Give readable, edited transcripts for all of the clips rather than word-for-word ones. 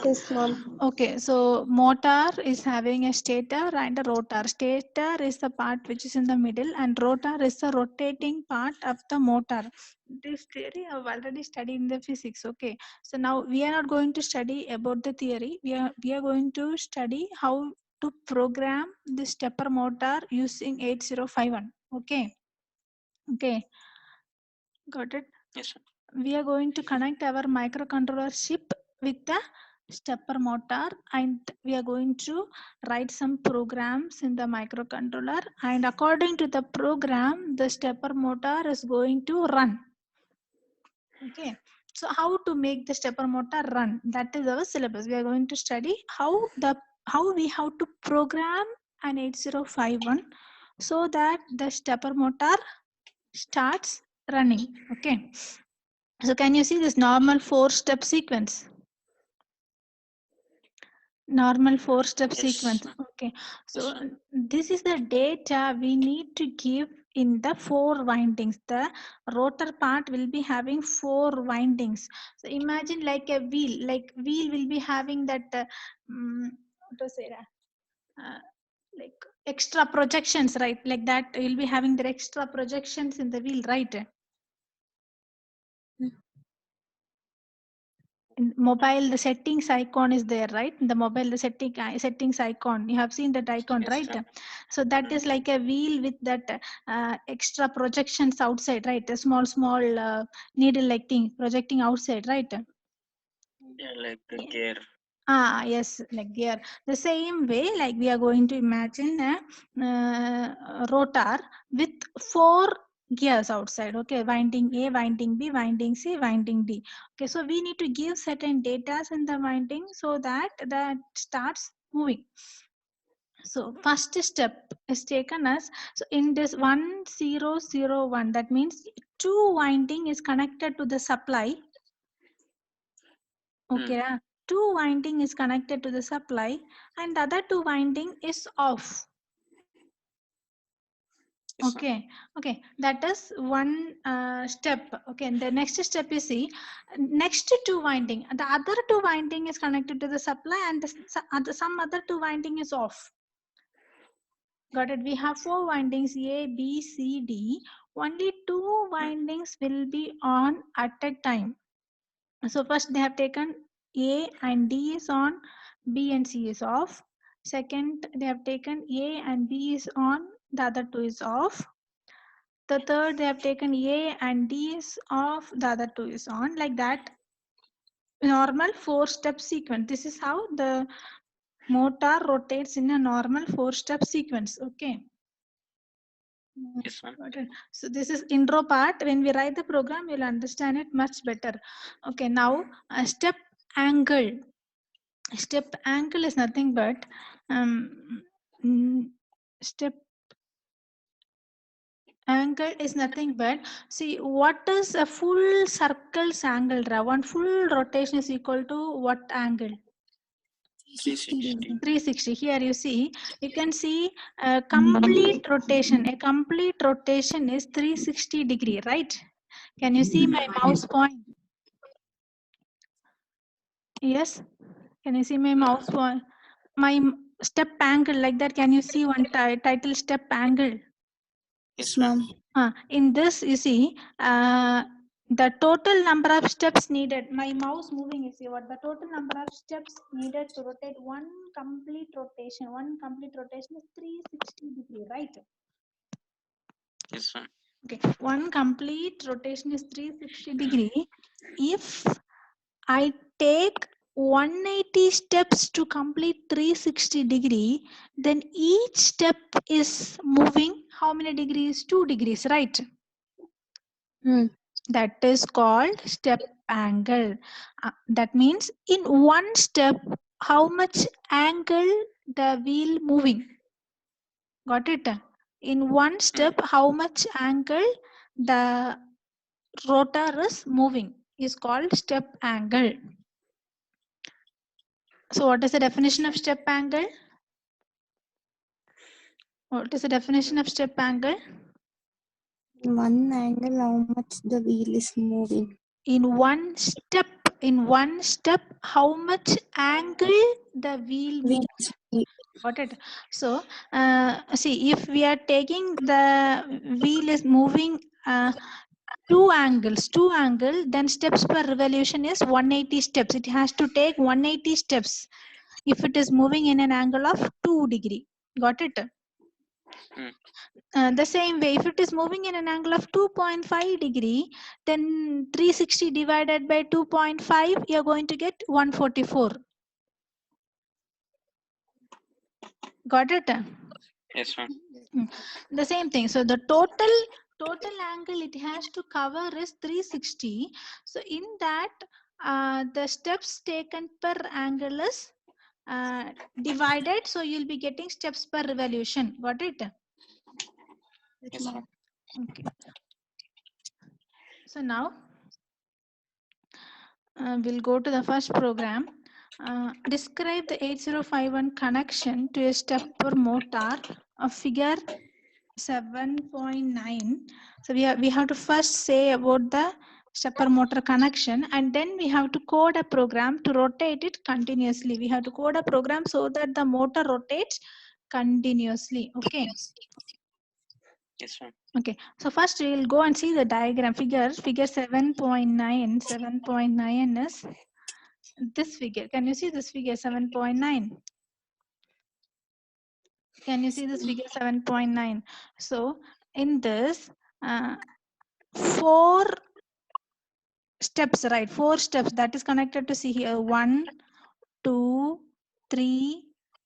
Yes, ma'am. Okay, so motor is having a stator and a rotor. Stator is the part which is in the middle, and rotor is the rotating part of the motor. This theory I've already studied in the physics. Okay, so now we are not going to study about the theory. We are going to study how to program the stepper motor using 8051. Okay, got it. Yes, sir. We are going to connect our microcontroller chip with the stepper motor, and we are going to write some programs in the microcontroller, and according to the program the stepper motor is going to run. Okay, so how to make the stepper motor run, that is our syllabus. We are going to study how we have to program an 8051 so that the stepper motor starts running. Okay, so can you see this normal 4-step sequence? Normal 4-step Yes, sequence. ma'am. Okay, so Yes, ma'am. this is the data we need to give in the 4 windings. The rotor part will be having 4 windings. So imagine like a wheel, like wheel will be having that what to say that? Like extra projections, right? Like that you'll be having the extra projections in the wheel, right? In mobile, the settings icon is there, right? In the mobile, the settings icon, you have seen that icon, Yes, right? sir. So that is like a wheel with that extra projections outside, right? A small needle like thing projecting outside, right? Yeah, like a Yeah. gear. Yes, like gear. The same way, like we are going to imagine a rotor with 4 gears outside. Okay, winding A, winding B, winding C, winding D. Okay, so we need to give certain data in the winding so that that starts moving. So first step is taken as, so in this 1001, that means 2 winding is connected to the supply. Okay, 2 winding is connected to the supply and the other 2 winding is off. Yes, ma'am. Okay, that is one step. Okay, and the next step is, see, next 2 winding, the other 2 winding is connected to the supply and some other 2 winding is off. Got it? We have 4 windings, A, B, C, D. Only 2 windings will be on at a time. So first they have taken A and D is on, B and C is off. Second, they have taken A and B is on, the other 2 is off. The third, they have taken A and D is off, the other 2 is on. Like that, normal 4-step sequence. This is how the motor rotates in a normal 4-step sequence. Okay. Yes, ma'am. So this is intro part. When we write the program, you'll understand it much better. Okay, now step angle. Step angle is nothing but step angle is nothing but, see, what is a full circle's angle? One full rotation is equal to what angle? 360. 360. Here you see, you can see a complete rotation. A complete rotation is 360 degree, right? Can you see my mouse point? Yes. Can you see my mouse point? My step angle like that. Can you see one title step angle? Yes, ma'am. In this, you see, the total number of steps needed. My mouse moving, you see what the total number of steps needed to rotate one complete rotation. One complete rotation is 360 degree, right? Yes, ma'am. Okay, one complete rotation is 360 degree. If I take 180 steps to complete 360 degree, then each step is moving how many degrees? 2 degrees, right? That is called step angle. That means in one step, how much angle the wheel moving? Got it? In one step, how much angle the rotor is moving is called step angle. So what is the definition of step angle? What is the definition of step angle? One angle, how much the wheel is moving. In one step, in one step how much angle the wheel moves. Got it? So see, if we are taking the wheel is moving two angles, then steps per revolution is 180 steps. It has to take 180 steps if it is moving in an angle of 2 degree. Got it? The same way, if it is moving in an angle of 2.5 degree, then 360 divided by 2.5, you're going to get 144. Got it? Yes, ma'am. The same thing. So the total angle it has to cover is 360. So in that, the steps taken per angle is divided. So you'll be getting steps per revolution. Got it? Yes, ma'am. Okay. So now we'll go to the first program. Describe the 8051 connection to a stepper motor of figure 7.9. So we have to first say about the stepper motor connection, and then we have to code a program to rotate it continuously. We have to code a program so that the motor rotates continuously. Okay. Yes, ma'am. Okay, so first we will go and see the diagram figure 7.9. 7.9 is this figure. Can you see this figure 7.9? Can you see this figure 7.9? So in this, 4 steps, right? 4 steps that is connected to see here. 1, 2, 3,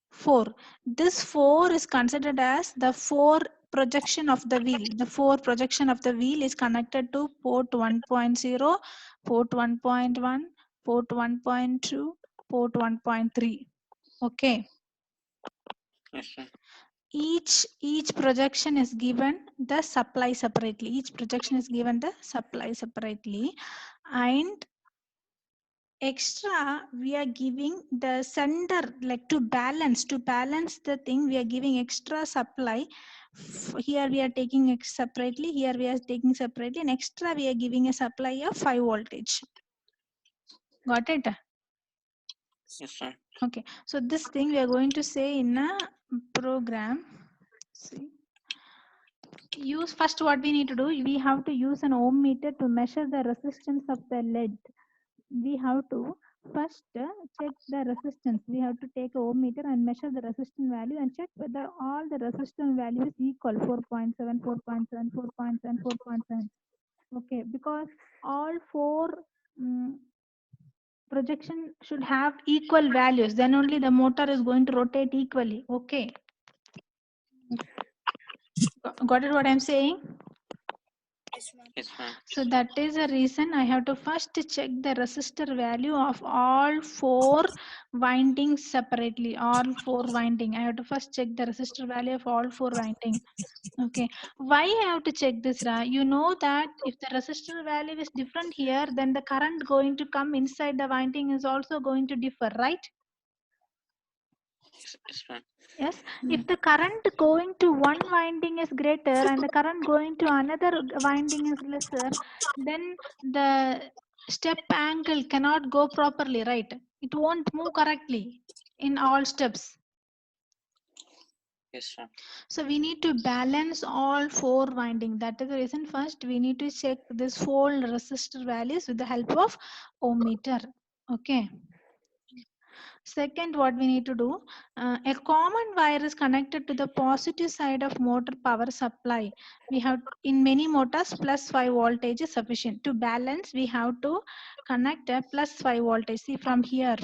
4. This 4 is considered as the 4 projection of the wheel. The 4 projection of the wheel is connected to port 1.0, port 1.1, port 1.2, port 1.3. Okay. Yes, ma'am. Each projection is given the supply separately. Each projection is given the supply separately, and extra we are giving the sender, like to balance the thing, we are giving extra supply. Here we are taking it separately, here we are taking separately, and extra we are giving a supply of 5 voltage. Got it? Yes, ma'am. Okay, so this thing we are going to say in a program. See, use first what we need to do, we have to use an ohm meter to measure the resistance of the lead. We have to first check the resistance. We have to take a ohm meter and measure the resistance value and check whether all the resistance value is equal, 4.7, 4.7, 4.7, 4.7. Okay, because all 4 projection should have equal values, then only the motor is going to rotate equally. Okay, got it what I'm saying? Yes, ma'am. So that is the reason I have to first check the resistor value of all 4 windings separately. All 4 winding. I have to first check the resistor value of all 4 winding. Okay. Why I have to check this, Ra? You know that if the resistor value is different here, then the current going to come inside the winding is also going to differ, right? Yes, ma'am. Yes, if the current going to one winding is greater and the current going to another winding is lesser, then the step angle cannot go properly, right? It won't move correctly in all steps. Yes, ma'am. So we need to balance all 4 winding. That is the reason first we need to check this 4 resistor values with the help of ohm meter. Okay. Second, what we need to do, a common wire is connected to the positive side of motor power supply. We have in many motors plus 5 voltage is sufficient. To balance, we have to connect a plus 5 voltage. See from here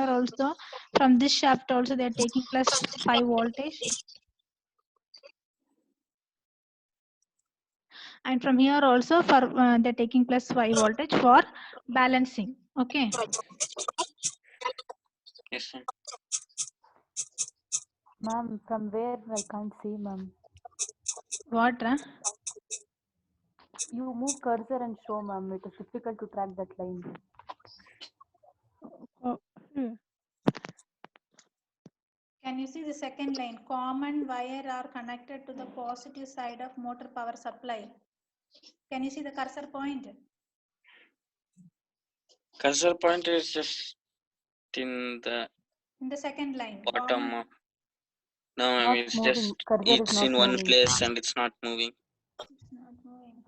also, from this shaft also they are taking plus 5 voltage. And from here also for they're taking plus 5 voltage for balancing. Okay. Yes, ma'am. Ma'am, from where I can't see, ma'am. What? You move cursor and show, ma'am. It is difficult to track that line. Can you see the second line? Common wire are connected to the positive side of motor power supply. Can you see the cursor point? Cursor point is just in the In the second line. bottom of. No, I Not mean, it's moving. just Cursor is it's not in one moving. place and it's not moving. It's not moving.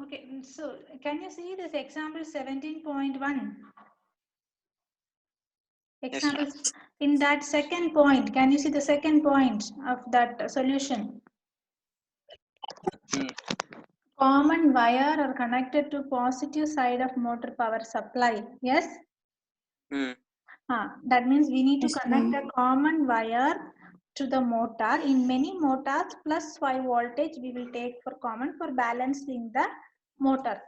Okay, so can you see this example 17.1? Example, in that second point, can you see the second point of that solution? Hmm. Common wire are connected to positive side of motor power supply. Yes? Hmm. That means we need to Yes, connect ma'am. a common wire to the motor. In many motors, plus 5 voltage we will take for common for balancing the motor.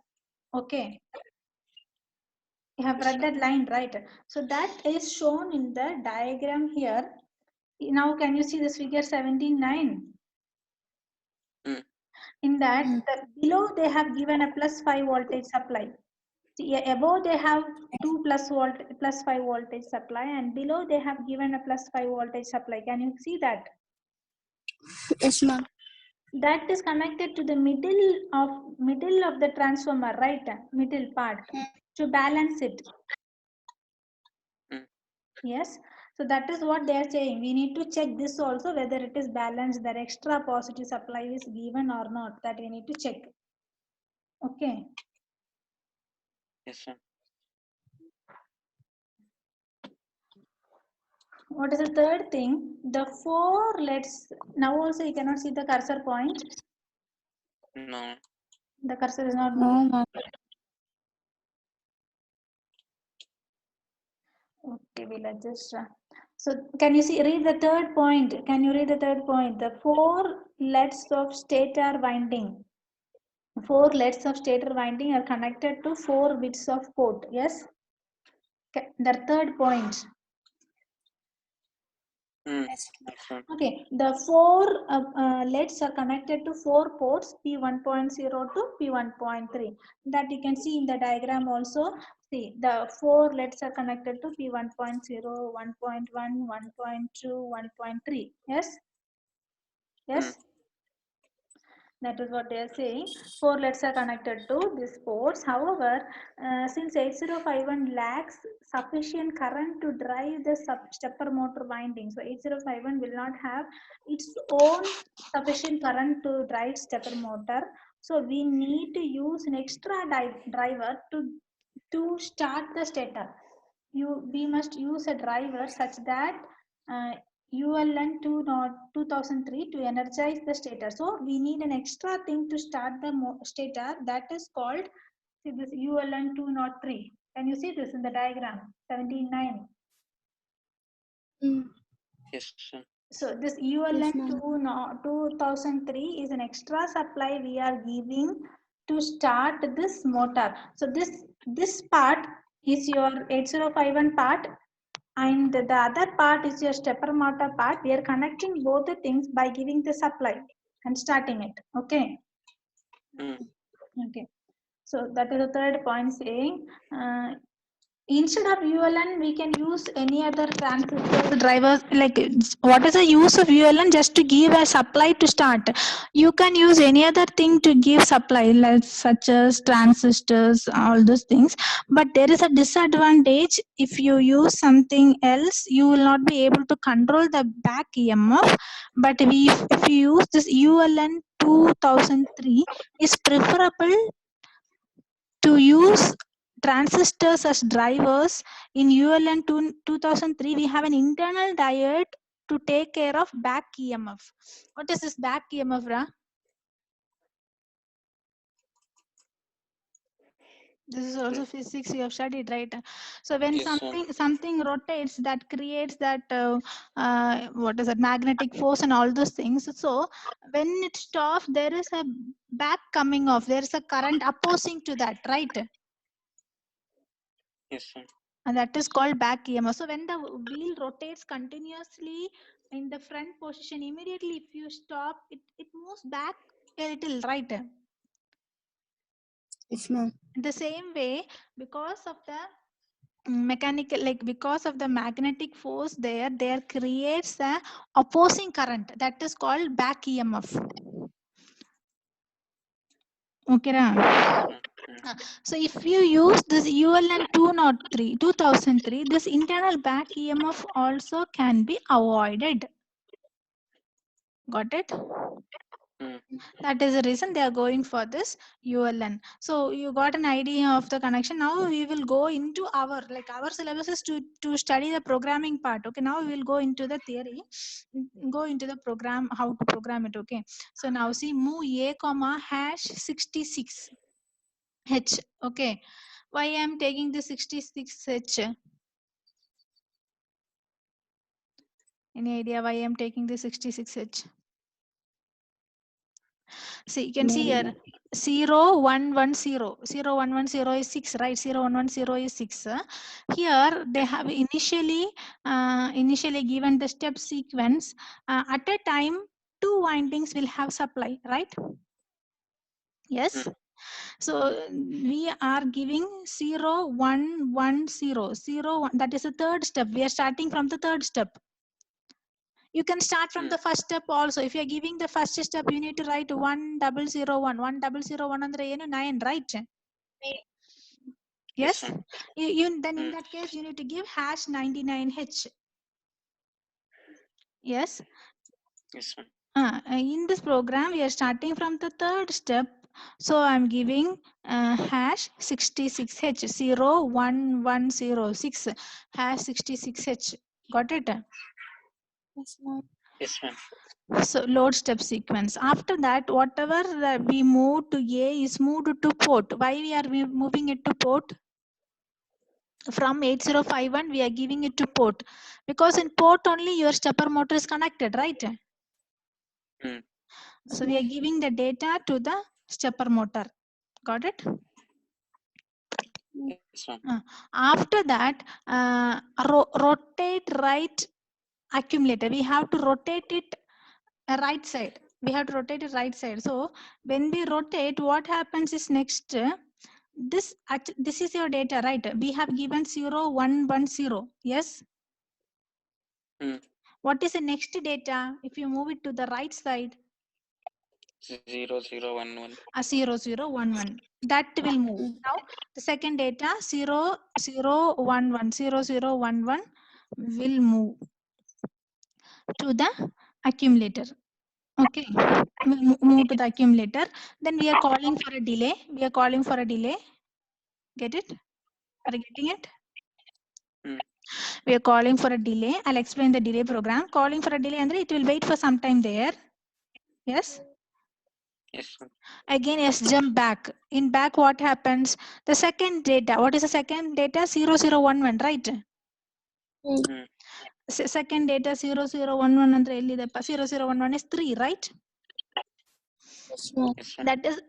Okay. You have read that line, right? So that is shown in the diagram here. Now can you see this figure 17.9? Hmm. In that, below they have given a plus 5 voltage supply. See, above they have 2 plus 5 voltage supply, and below they have given a plus 5 voltage supply. Can you see that? Yes, ma'am. That is connected to the middle of the transformer, right? Middle part to balance it. Hmm. Yes. So that is what they are saying. We need to check this also, whether it is balanced, that extra positive supply is given or not. That we need to check. Okay. Yes, sir. What is the third thing? The 4 LEDs. Now also you cannot see the cursor point. No. The cursor is not No, moving. ma'am. Okay, we'll adjust. So can you see, read the third point? Can you read the third point? The 4 LEDs of stator winding. 4 LEDs of stator winding are connected to 4 bits of port. Yes? The third point. Hmm. Yes, sir. Okay, the 4 LEDs are connected to 4 ports P1.0 to P1.3. That you can see in the diagram also. See, the 4 LEDs are connected to P1.0, 1.1, 1.2, 1.3. Yes? Yes? That is what they are saying. 4 LEDs are connected to these ports. However, since 8051 lacks sufficient current to drive the stepper motor winding, so 8051 will not have its own sufficient current to drive stepper motor. So we need to use an extra driver to start the stator. We must use a driver such that ULN 2003 to energize the stator. So we need an extra thing to start the stator, that is called, see this ULN 203. Can you see this in the diagram 17.9? Yes, sir. So this ULN 2003 is an extra supply we are giving to start this motor. So this part is your 8051 part, and the other part is your stepper motor part. We are connecting both the things by giving the supply and starting it. Okay. Okay. So that is the third point saying. Instead of ULN, we can use any other transistor drivers. Like, what is the use of ULN? Just to give a supply to start. You can use any other thing to give supply, like such as transistors, all those things. But there is a disadvantage. If you use something else, you will not be able to control the back EMF. But if you use this ULN 2003, is preferable to use transistors as drivers. In ULN 2003, we have an internal diode to take care of back EMF. What is this back EMF, Ra? This is also physics you have studied, right? So when something rotates, that creates that what is that, magnetic force and all those things. So when it stops, there is a back coming off. There is a current opposing to that, right? Yes, sir. And that is called back EMF. So when the wheel rotates continuously in the front position, immediately if you stop, it moves back a little, right? Yes, ma'am. The same way, because of the mechanical, like because of the magnetic force there creates a opposing current, that is called back EMF. Okay, Ra? So if you use this ULN 2003, this internal back EMF also can be avoided. Got it? That is the reason they are going for this ULN. So you got an idea of the connection. Now we will go into our syllabus is to study the programming part. Okay, now we will go into the theory, go into the program, how to program it. Okay, so now see move a comma hash 66 h. Okay, why I am taking the 66 h? Any idea why I am taking the 66 h? See, you can see here 0 1 1 0 0 1 1 0 is 6, right? 0 1 1 0 is 6. Here they have initially given the step sequence. At a time 2 windings will have supply, right? Yes. So we are giving 0 1 1 0 0 1, that is the third step. We are starting from the third step. You can start from the first step also. If you are giving the first step, you need to write 1001. 1001 andre ಏನು 9, right? Yes. Then in that case, you need to give hash 99h. Yes. Yes, ma'am. In this program, we are starting from the third step. So I'm giving hash 66h 01106 hash 66h. Got it? Yes, ma'am. Yes, ma'am. So load step sequence. After that, whatever we move to A is moved to port. Why we are moving it to port? From 8051, we are giving it to port because in port only your stepper motor is connected, right? So we are giving the data to the stepper motor. Got it? Yes, ma'am. After that, rotate right accumulator. We have to rotate it right side. We have to rotate it right side. So when we rotate, what happens is next, this is your data, right? We have given 0 1 1 0. Yes. What is the next data? If you move it to the right side, 0011. 0011. That will move. Now the second data 0011 0011 will move to the accumulator. Okay, we'll move to the accumulator. Then we are calling for a delay. We are calling for a delay. Get it? Are you getting it? We are calling for a delay. I'll explain the delay program. Calling for a delay, and it will wait for some time there. Yes. Yes, ma'am. Again, yes, jump back. In back, what happens? The second data. What is the second data? 0011, right? Second data 0011 and 0011 is 3, right? Yes, ma'am. That is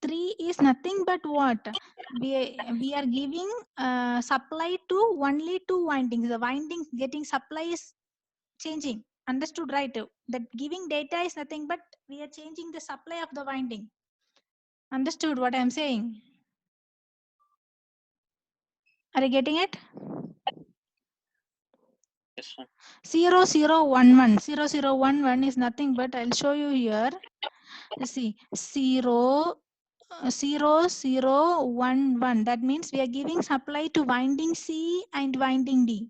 3 is nothing but what? We are giving supply to only 2 windings. The windings getting supply is changing. Understood, right? That giving data is nothing but we are changing the supply of the winding. Understood what I am saying? Are you getting it? Yes, ma'am. 0011. 0011 is nothing but I'll show you here. See 0011. That means we are giving supply to winding C and winding D.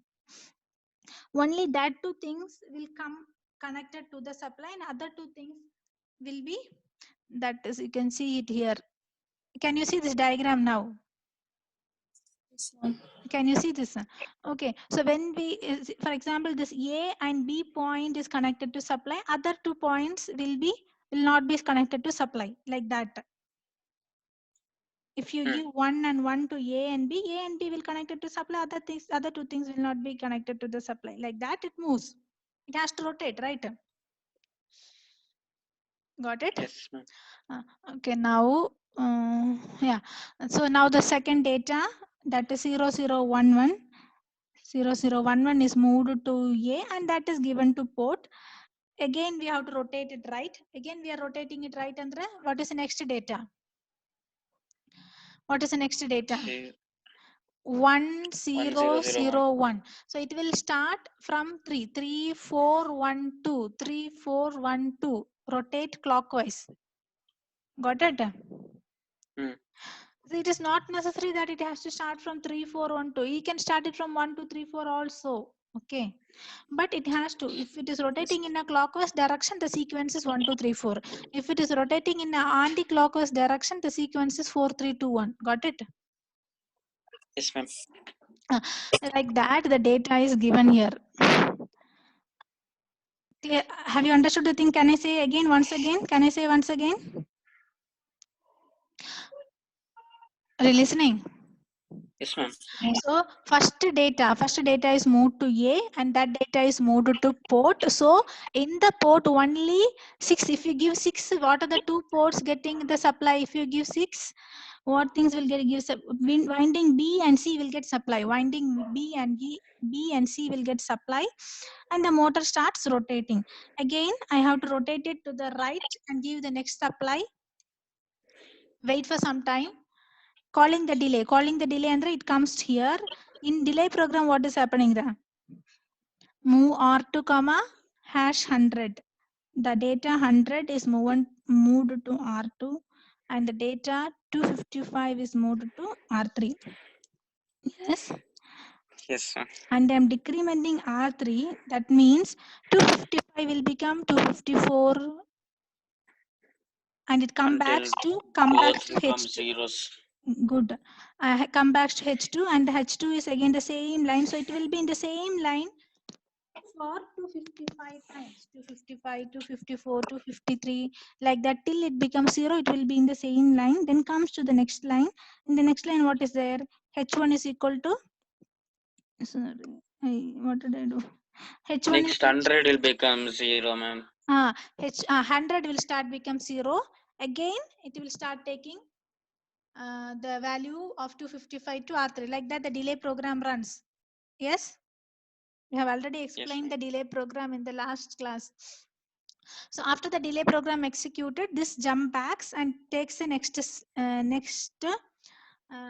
Only that two things will come connected to the supply and other two things will be, that is, you can see it here. Can you see this diagram now? Yes, ma'am. Can you see this? Okay, so when we, for example, this A and B point is connected to supply, other 2 points will not be connected to supply, like that. If you give 1 and 1 to A and B will connect it to supply, other 2 things will not be connected to the supply. Like that, it moves. It has to rotate, right? Got it? Yes, ma'am. Okay, now, yeah. So now the second data, that is 0011. 0011 is moved to A and that is given to port. Again, we have to rotate it right. Again, we are rotating it right. Andre, what is the next data? What is the next data? 1001. So it will start from 3 4 1 2 3 4 1 2. Rotate clockwise. Got it? It is not necessary that it has to start from 3, 4, 1, 2. You can start it from 1, 2, 3, 4 also. Okay. But it has to, if it is rotating in a clockwise direction, the sequence is 1, 2, 3, 4. If it is rotating in an anti-clockwise direction, the sequence is 4, 3, 2, 1. Got it? Yes, ma'am. Like that, the data is given here. Have you understood the thing? Can I say again, once again? Can I say once again? Are you listening? Yes, ma'am. So first data is moved to A, and that data is moved to port. So in the port only 6, if you give 6, what are the 2 ports getting the supply? If you give 6, what things will get winding B and C will get supply. Winding B and C will get supply, and the motor starts rotating. Again, I have to rotate it to the right and give the next supply. Wait for some time. Calling the delay and it comes here. In delay program, what is happening there? Move R2 comma #100. The data 100 is moved to R2, and the data 255 is moved to R3. Yes. Yes, ma'am. And I'm decrementing R3. That means 255 will become 254, and it comes back Until to both H2. become zeros. Good. Come back to H2, and H2 is again the same line, so it will be in the same line for 255 times. 255, 254, 253, like that till it becomes 0. It will be in the same line. Then comes to the next line. In the next line, what is there? H1 is equal to, sorry, what did I do? H1 Next 100 will become 0, ma'am. 100 will start become 0. Again, it will start taking the value of 255 to R3. Like that, the delay program runs. Yes? We have already explained the delay program in the last class. So after the delay program executed, this jump backs and takes the next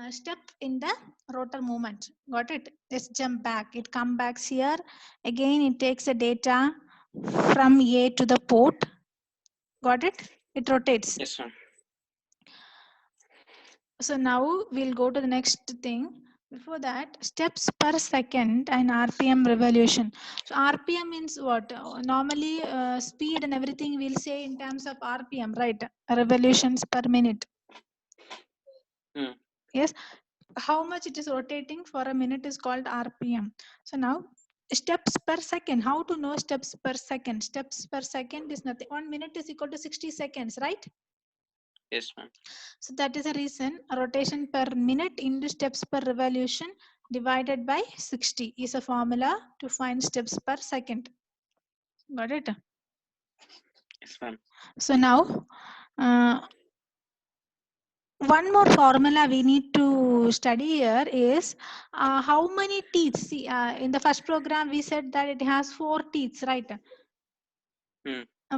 step in the rotor movement. Got it? Let's jump back. It comes back here. Again, it takes the data from A to the port. Got it? It rotates. Yes, ma'am. So now we'll go to the next thing. Before that, steps per second and RPM revolution. So RPM means what? Normally speed and everything we'll say in terms of RPM, right? Revolutions per minute. Yes. How much it is rotating for a minute is called RPM. So now steps per second. How to know steps per second? Steps per second is nothing. 1 minute is equal to 60 seconds, right? Yes, ma'am. So that is the reason rotation per minute into steps per revolution divided by 60 is a formula to find steps per second. Got it? Yes, ma'am. So now one more formula we need to study here is how many teeth. See, in the first program we said that it has 4 teeth, right?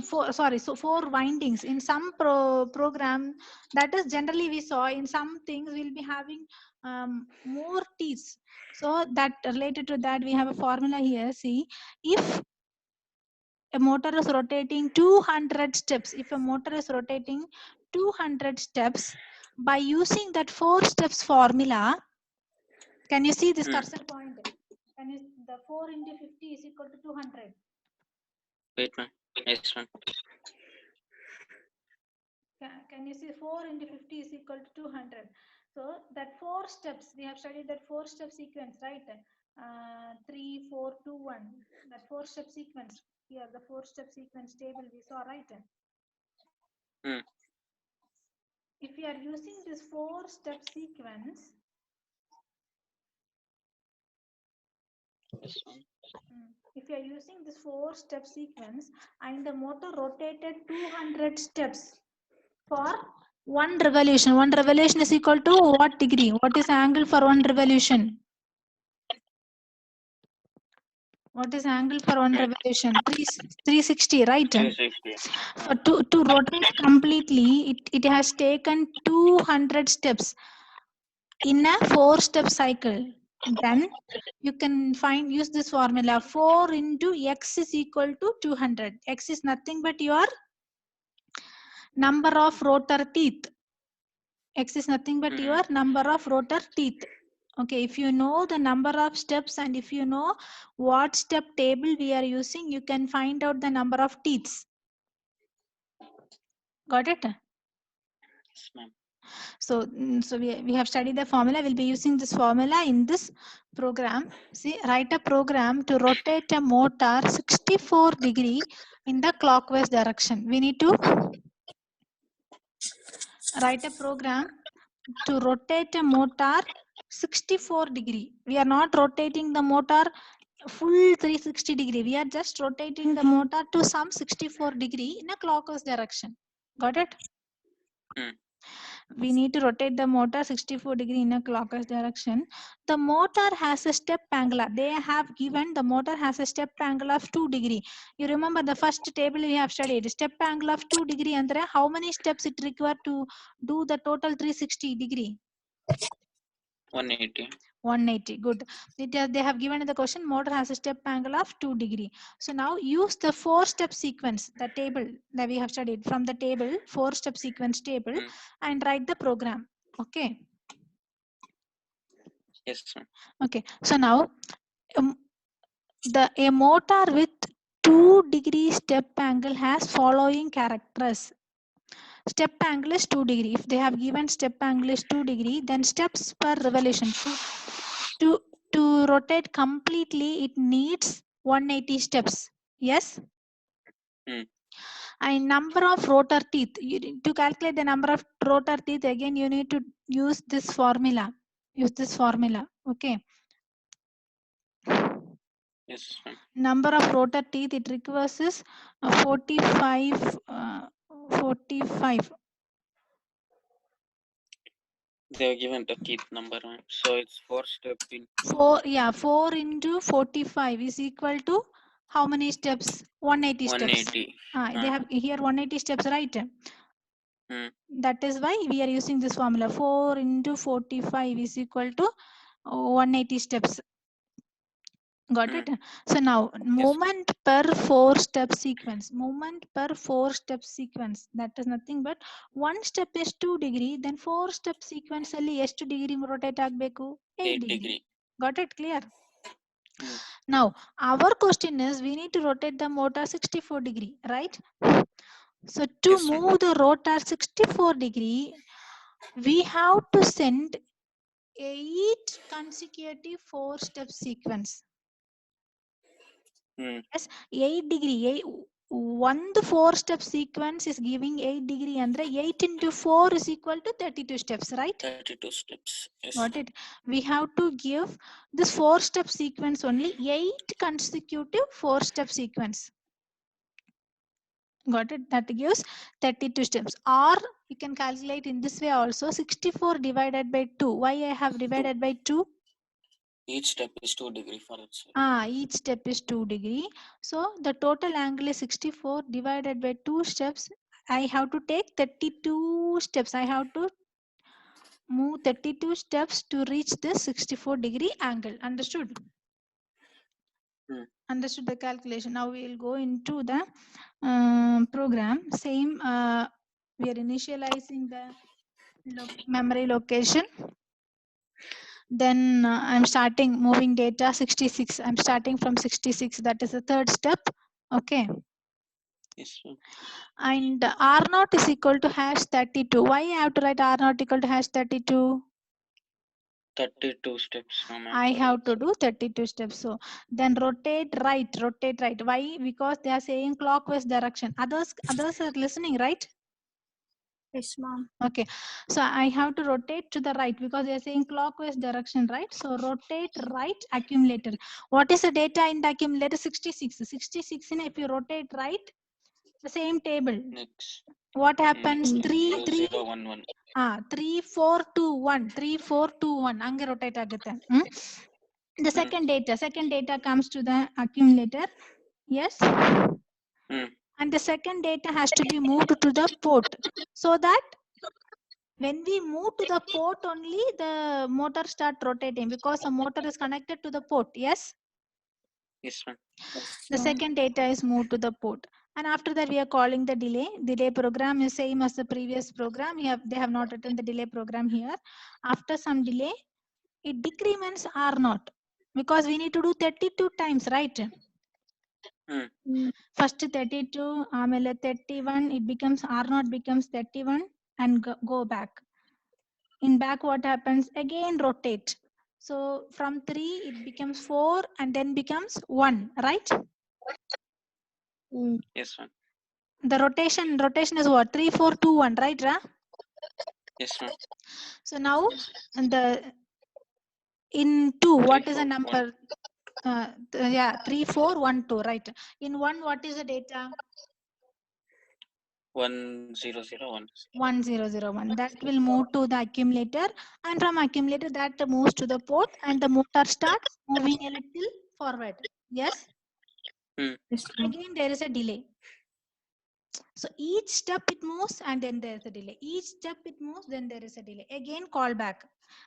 So 4 windings. In some program, that is generally we saw, in some things we'll be having more teeth. So that related to that, we have a formula here. See, if a motor is rotating 200 steps, if a motor is rotating 200 steps, by using that 4 steps formula, can you see this cursor point? The 4 into 50 is equal to 200. Wait, ma'am. Yes, ma'am. Can you see 4 into 50 is equal to 200? So that 4 steps, we have studied that 4 step sequence, right? 3, 4, 2, 1. That 4 step sequence. Here, the 4 step sequence table we saw, right? If we are using this 4 step sequence, if you are using this 4 step sequence and the motor rotated 200 steps for 1 revolution. 1 revolution is equal to what degree? What is the angle for 1 revolution? What is angle for 1 revolution? 360, right? 360. So to rotate completely, it has taken 200 steps in a 4 step cycle. Then you can use this formula. 4 into x is equal to 200. X is nothing but your number of rotor teeth. X is nothing but Mhm. your number of rotor teeth. Okay, if you know the number of steps and if you know what step table we are using, you can find out the number of teeths. Got it? Yes, ma'am. So, we have studied the formula. We'll be using this formula in this program. See, write a program to rotate a motor 64 degree in the clockwise direction. We need to write a program to rotate a motor 64 degree. We are not rotating the motor full 360 degree. We are just rotating the motor to some 64 degree in a clockwise direction. Got it? Hmm. We need to rotate the motor 64 degree in a clockwise direction. The motor has a step angle. They have given the motor has a step angle of 2 degree. You remember the first table we have studied. Step angle of 2 degree and how many steps it require to do the total 360 degree? 180. 180. Good. They have given in the question motor has a step angle of 2 degree. So now use the 4-step sequence, the table that we have studied from the table, 4-step sequence table, Hmm. and write the program. Okay. Yes, ma'am. Okay. So now a motor with 2 degree step angle has following characters. Step angle is 2 degree. If they have given step angle is 2 degree, then steps per revolution. To rotate completely, it needs 180 steps. Yes. Hmm. And number of rotor teeth. To calculate the number of rotor teeth, again you need to use this formula. Use this formula. Okay. Yes, ma'am. Number of rotor teeth it requires is 45. 45. They have given the teeth number, ma'am. So it's 4 step in 4 into 45 is equal to how many steps? 180 steps. 180. They have here 180 steps, right? Hmm. That is why we are using this formula. 4 into 45 is equal to 180 steps. Got it? So now movement per 4-step sequence. Movement per 4-step sequence. That is nothing but 1 step is 2 degree. Then 4-step sequence ಅಲ್ಲಿ ಎಷ್ಟು degree rotate ಆಗಬೇಕು? 8 degree. Got it? Clear? Now our question is we need to rotate the motor 64 degree, right? So to move the rotor 64 degree, we have to send 8 consecutive 4-step sequence. Yes, 8 degree. One 4-step sequence is giving 8 degree, and 8 into 4 is equal to 32 steps, right? 32 steps. Yes. Got it? We have to give this 4-step sequence only 8 consecutive 4-step sequence. Got it? That gives 32 steps. Or you can calculate in this way also. 64 divided by 2. Why I have divided by 2? Each step is 2 degree for it. Each step is 2 degree. So the total angle is 64 divided by 2 steps. I have to take 32 steps. I have to move 32 steps to reach this 64 degree angle. Understood? Understood the calculation. Now we will go into the program. Same, we are initializing the memory location. Then I'm starting moving data 66. I'm starting from 66. That is the 3rd step. Okay. Yes, ma'am. And R0 is equal to hash 32. Why I have to write R0 equal to hash 32? 32 steps, ma'am. I have to do 32 steps. So then rotate right. Why? Because they are saying clockwise direction. Others are listening, right? Yes, ma'am. Okay. So I have to rotate to the right because they are saying clockwise direction, right? So rotate right accumulator. What is the data in the accumulator? 66. 66 in if you rotate right, the same table. Next. What happens? 3 3 0 1 1. 3 4 2 1. 3 4 2 1. Ange rotate agutte. The second data comes to the accumulator. Yes. And the second data has to be moved to the port so that when we move to the port only the motor start rotating because the motor is connected to the port. Yes. Yes, ma'am. The second data is moved to the port. And after that, we are calling the delay. Delay program is same as the previous program. They have not written the delay program here. After some delay, it decrements R naught because we need to do 32 times, right? First 32, 31, it becomes R naught becomes 31 and go back. In back, what happens? Again rotate. So from 3, it becomes 4 and then becomes 1, right? Yes, ma'am. The rotation is what? 3, 4, 2, 1, right, Ra? Yes, ma'am. So now in 2, what is the 4, number? 3, 4, 1, 2, right? In 1, what is the data? 1001. 1001. That will move to the accumulator, and from accumulator that moves to the port, and the motor starts moving a little forward. Yes. Again, there is a delay. So each step it moves, and then there is a delay. Each step it moves, then there is a delay. Again, call back.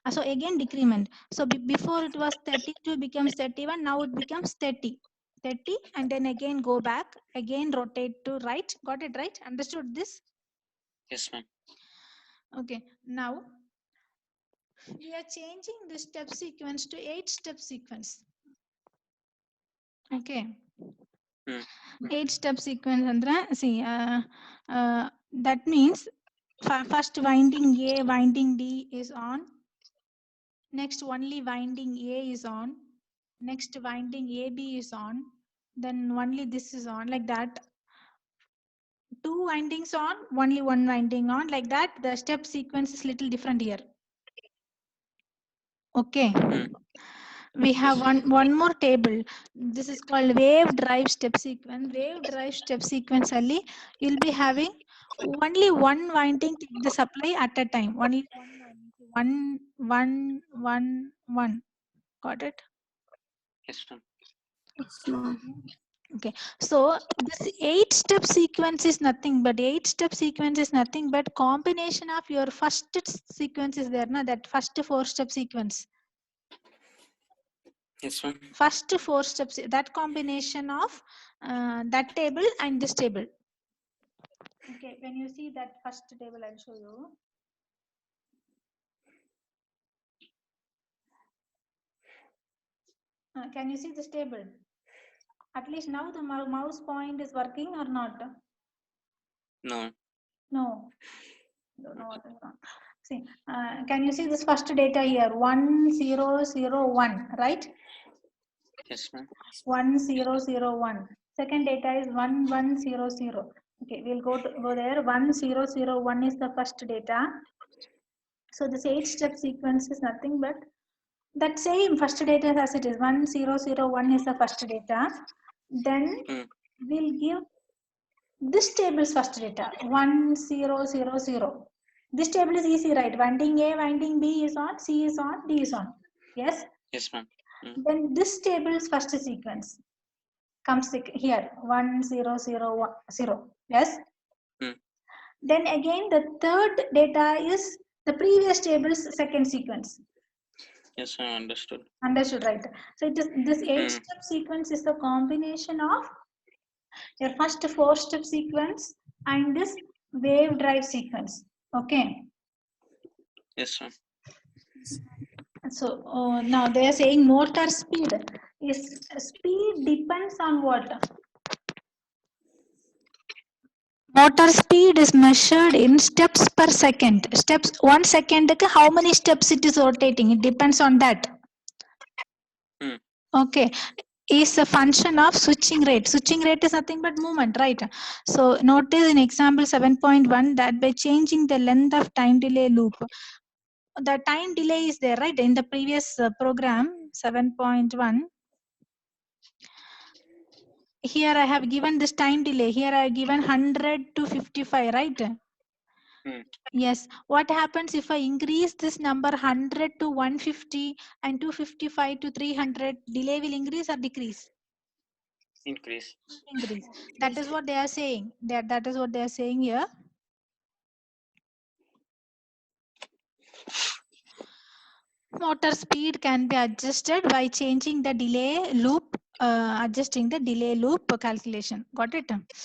So again, decrement. So before it was 32, becomes 31. Now it becomes 30. 30, and then again go back. Again rotate to right. Got it right? Understood this? Yes, ma'am. Okay. Now we are changing the step sequence to 8-step sequence. Okay. 8-step sequence andra, see, that means first winding A, winding D is on. Next only winding A is on. Next winding AB is on. Then only this is on, like that. 2 windings on, only 1 winding on, like that. The step sequence is little different here. Okay. We have one more table. This is called wave drive step sequence. Wave drive step sequence only you'll be having only one winding take the supply at a time. Only one winding. One. Got it? Yes, ma'am. Okay. So this 8-step sequence is nothing but combination of your first sequence is there, na? That first 4-step sequence. Yes, ma'am. First 4 steps, that combination of that table and this table. Okay, when you see that first table, I'll show you. Can you see this table? At least now the mouse point is working or not? No. No. Don't know what is wrong. See, can you see this first data here? 1001, right? Yes, ma'am. 1001. Second data is 1100. Okay, we'll go there. 1001 is the first data. So this 8-step sequence is nothing but that same first data as it is. 1001 is the first data. Then we'll give this table's first data 1000. This table is easy, right? Winding A, winding B is on, C is on, D is on. Yes? Yes, ma'am. Then this table's first sequence comes here 1000. Yes? Then again the third data is the previous table's second sequence. Yes, I understood. Understood, right? So it is, this 8-step sequence is the combination of your first 4-step sequence and this wave drive sequence. Okay. Yes, ma'am. So now they are saying motor speed depends on what? Motor speed is measured in steps per second. Steps 1 second, how many steps it is rotating? It depends on that. Okay. Is a function of switching rate. Switching rate is nothing but movement, right? So notice in example 7.1 that by changing the length of time delay loop, the time delay is there, right? In the previous program 7.1. Here I have given this time delay. Here I have given 100 to 55, right? Yes. What happens if I increase this number 100 to 150 and 255 to 300? Delay will increase or decrease? Increase. Increase. That is what they are saying. That is what they are saying here. Motor speed can be adjusted by changing the delay loop, adjusting the delay loop calculation. Got it?